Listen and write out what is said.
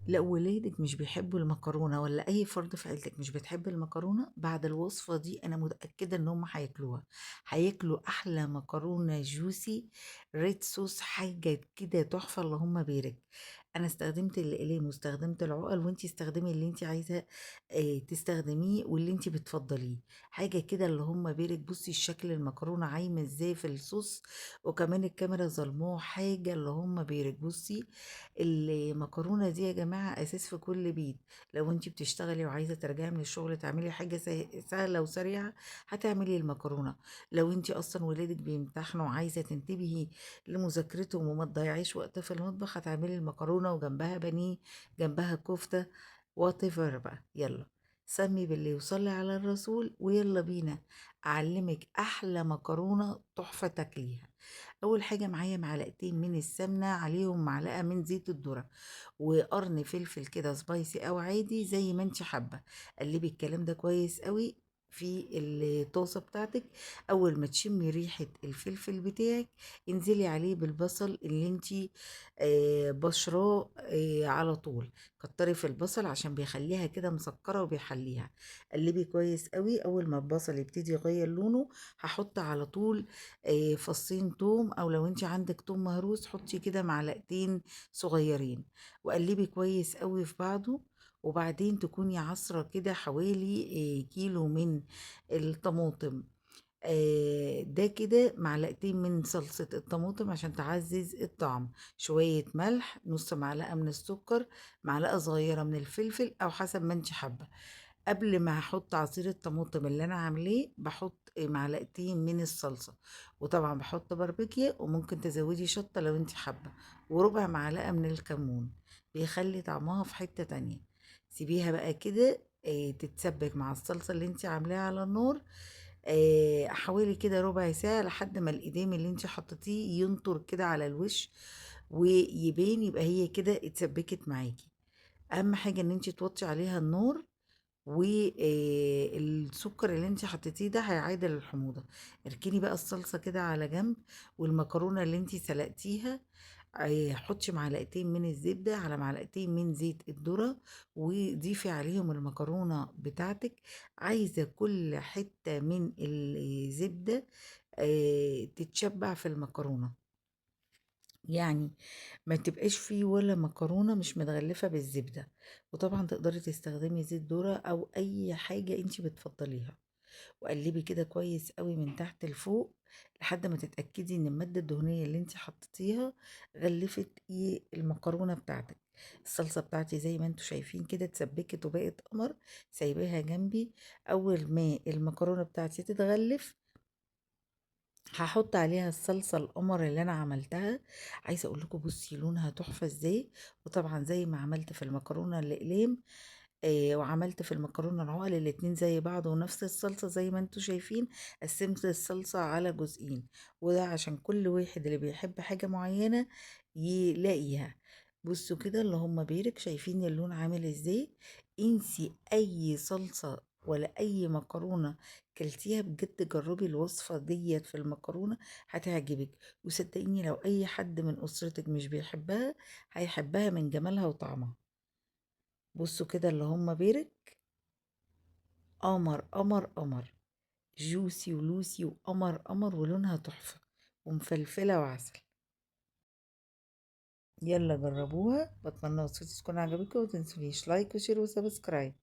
لو ولادك مش بيحبوا المكرونة ولا أي فرد في عيلتك مش بتحب المكرونة، بعد الوصفة دي أنا متأكدة إن هم هياكلوها. هياكلوا أحلى مكرونة جوسي ريد صوص، حاجة كده تحفة اللهم بارك. أنا استخدمت الأقلام واستخدمت العقل، وانتي استخدمي اللي انتي عايزة تستخدميه واللي انتي بتفضليه. حاجة كده اللهم بارك. بصي الشكل المكرونة عايمة ازاي في الصوص، وكمان الكاميرا ظلموه، حاجة اللهم بارك. بصي المكرونة دي يا جماعة أساس في كل بيت. لو انتي بتشتغلي وعايزة ترجعي من الشغل تعملي حاجة سهلة وسريعة، هتعملي المكرونة. لو انتي أصلا ولادك بيمتحنوا وعايزة تنتبهي لمذاكرتهم وما تضيعيش وقت في المطبخ، هتعملي المكرونة وجنبها بانيه، جنبها كفتة، whatever بقى. يلا سمي بالله وصلي على الرسول ويلا بينا أعلمك أحلى مكرونة تحفة تاكليها. اول حاجه معايا معلقتين من السمنه، عليهم معلقه من زيت الذره، وقرن فلفل كده سبايسي او عادي زي ما انت حابه. قلبي الكلام ده كويس قوي في الطاسه بتاعتك. اول ما تشمي ريحه الفلفل بتاعك، انزلي عليه بالبصل اللي انت بشراه على طول. كتري في البصل عشان بيخليها كده مسكره وبيحليها. قلبي كويس قوي. اول ما البصل يبتدي يغير لونه، هحط على طول فصين توم، او لو انت عندك توم مهروس حطي كده معلقتين صغيرين، وقلبي كويس قوي في بعضه. وبعدين تكوني عصرة كده حوالي كيلو من الطماطم. ده كده معلقتين من صلصة الطماطم عشان تعزز الطعم، شوية ملح، نص معلقة من السكر، معلقة صغيرة من الفلفل أو حسب ما انت حابة. قبل ما هحط عصير الطماطم اللي انا عاملاه بحط معلقتين من الصلصة، وطبعا بحط باربيكيا، وممكن تزودي شطة لو انت حابة، وربع معلقة من الكمون، بيخلي طعمها في حتة تانية. سيبيها بقى كده تتسبك مع الصلصة اللي انت عاملاها على النار حوالي كده ربع ساعة، لحد ما الإدام اللي انت حطيتيه ينطر كده على الوش ويبان، يبقى هي كده اتسبكت معاكي. اهم حاجة ان انت توطي عليها النار، والسكر اللي انت حطيتيه ده هيعادل الحموضة. اركني بقى الصلصة كده على جنب، والمكرونة اللي انت سلقتيها حطي معلقتين من الزبدة على معلقتين من زيت الذرة، وضيفي عليهم المكرونة بتاعتك. عايزة كل حتة من الزبدة تتشبع في المكرونة، يعني ما تبقاش فيه ولا مكرونة مش متغلفة بالزبدة. وطبعا تقدري تستخدمي زيت ذرة او اي حاجة انتي بتفضليها. وقلبي كده كويس قوي من تحت لفوق، لحد ما تتأكدي ان المادة الدهنية اللي انتي حطيتيها غلفت ايه المكرونة بتاعتك. الصلصة بتاعتي زي ما انتوا شايفين كده اتسبكت وبقت قمر، سايباها جنبي. اول ما المكرونة بتاعتي تتغلف، هحط عليها الصلصة القمر اللي انا عملتها. عايزة اقول لكم بصي لونها تحفة ازاي. وطبعا زي ما عملت في المكرونة الاقلام وعملت في المكرونة العقل، الاتنين زي بعض ونفس الصلصة زي ما انتوا شايفين. قسمت الصلصة على جزئين، وده عشان كل واحد اللي بيحب حاجة معينة يلاقيها. بصوا كده اللهم بارك، شايفين اللون عامل ازاي. انسي اي صلصة ولا اي مكرونة كلتيها، بجد جربي الوصفة ديت في المكرونة هتعجبك. وصدقيني لو اي حد من اسرتك مش بيحبها، هيحبها من جمالها وطعمها. بصوا كده اللهم بارك. قمر قمر قمر، جوسي ولوسي وقمر قمر، ولونها تحفة ومفلفلة وعسل. يلا جربوها، بتمنى وصفتي تكون عجبتكم، ومتنسونيش لايك وشير وسبسكرايب.